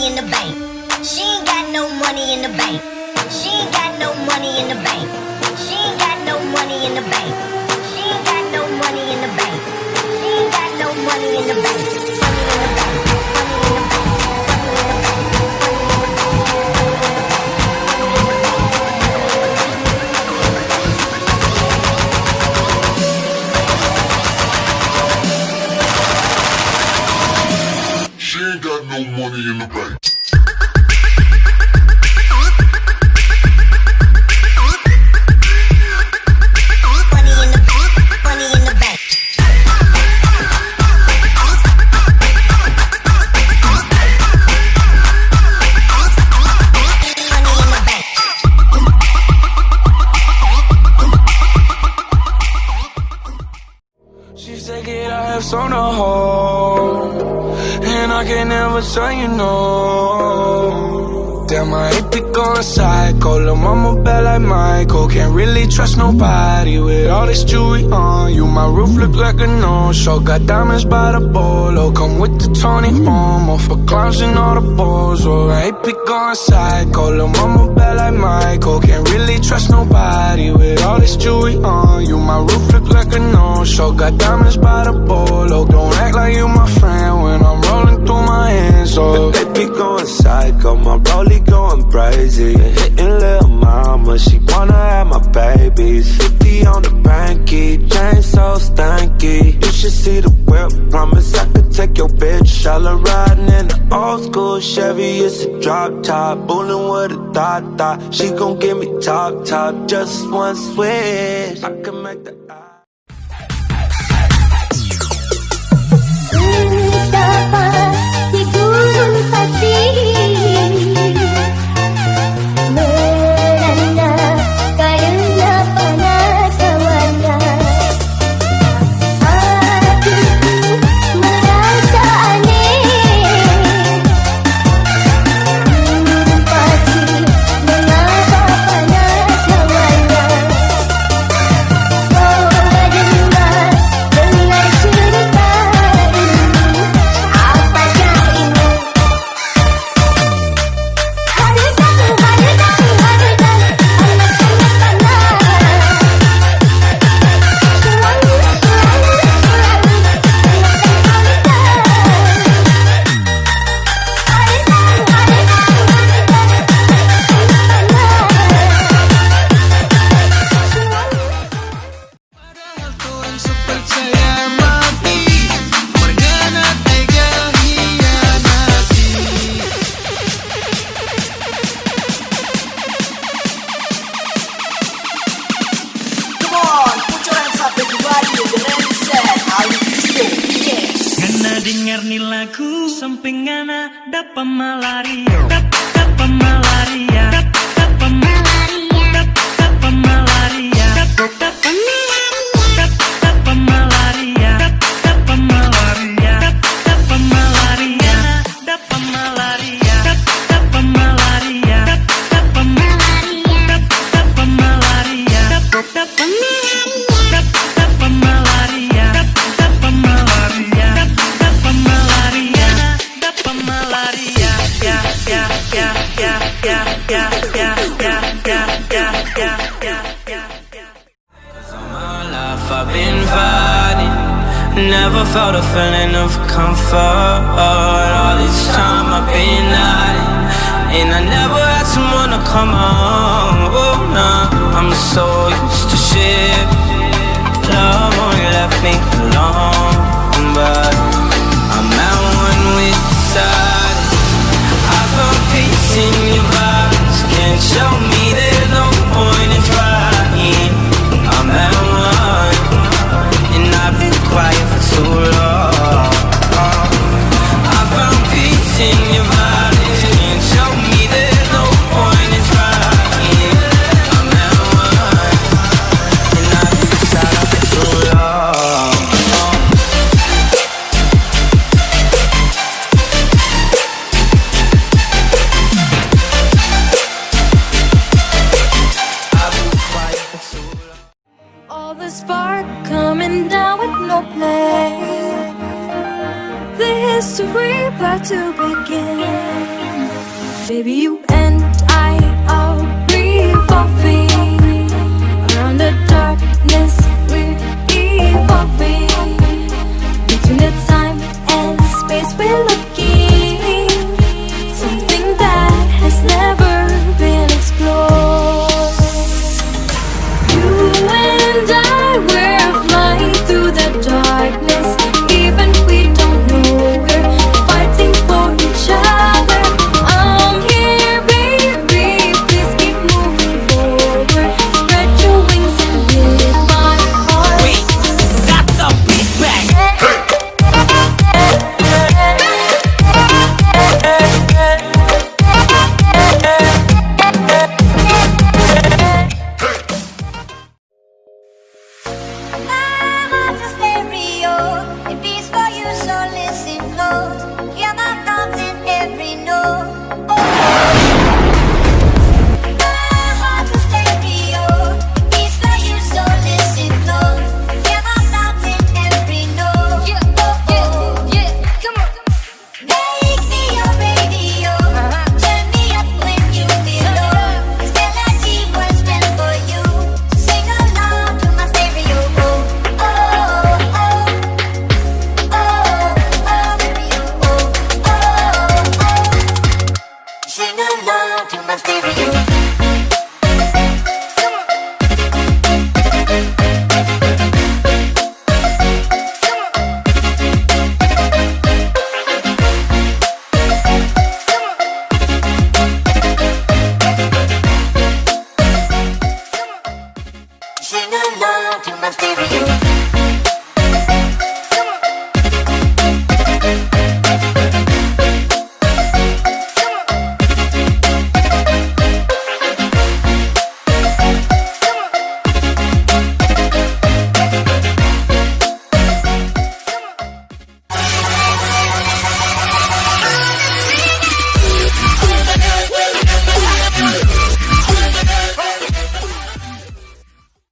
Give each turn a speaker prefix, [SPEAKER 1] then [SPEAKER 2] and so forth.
[SPEAKER 1] money in the bank. She ain't got no money in the bank. She ain't got no money in the bank. She ain't got no money in the bank. She ain't got no money in the bank. She ain't got no money in the bank. Money in the bank. Money in the bank.
[SPEAKER 2] She ain't got no money in the bank.
[SPEAKER 3] She's taking our hips on the whole, and I can never tell you no. Damn, I hate to go psycho. Lil' mama bad like Michael. Can't really trust nobody with all this jewelry on you. My roof look like a no-show. Got diamonds by the bolo. Come with the Tony Momo for clowns and all the balls. Oh, I hate to go psycho. Lil' mama bad like Michael. Can't really trust nobody with all this jewelry on you. My roof look like a no-show. Got diamonds by the bolo. Don't act like you my friend when I'm rolling through my hands. Oh,
[SPEAKER 4] they be going psycho. My rollie going crazy and hitting lil' mama. She wanna have my babies. 50 on the banky, chain so stanky. You should see the whip. Promise I could take your bitch. All her riding in the old school Chevy. It's a drop top, bullin' with a thought. She gon' give me top, just one switch. I can make the
[SPEAKER 1] Di gurun pasir merana karena panas hawanya. Hatiku merasa aneh. Gurun pasir mengapa panas hawanya. Kau dengar cerita ini.
[SPEAKER 5] Dengar nih lagu sampingana dapat malaria, dapat malaria, dapat malaria, dapat malaria, dapat malaria, dapat malaria, dapat malaria, dapat malaria, dapat malaria, dapat malaria, dapat malaria, dapat malaria, dapat malaria, dapat malaria.
[SPEAKER 3] I've been fighting, never felt a feeling of comfort. All this time I've been hiding, and I never had someone to come home. Oh, nah, I'm so used to shit. Love only left me alone, but I'm at one with the silence. I found peace in your vibes. Can't show me there's no point in trying. I'm at one, and I've been quiet for too long. I found peace in your vibes. Can't show me there's no point in trying. I'm at one.
[SPEAKER 6] where to begin. Baby, you and I are revolving around the darkness. We're evolving between the time and space. We're looking something that has never been explored. You and I, we're flying through the darkness. Even we don't know we're fighting for each other. I'm here, baby, please keep moving forward. Spread your wings and lift my heart.
[SPEAKER 3] Wait, that's a big bang.
[SPEAKER 1] My heart's a stereo, it beats for you, so listen close. Hear my thoughts in every note. Oh. My heart's a stereo, it beats for you, so listen close. Hear my thoughts in every note. Yeah, come on. Make me your radio, turn me up when you feel low. This melody was meant for you, so sing along to my stereo. Sing along to my stereo.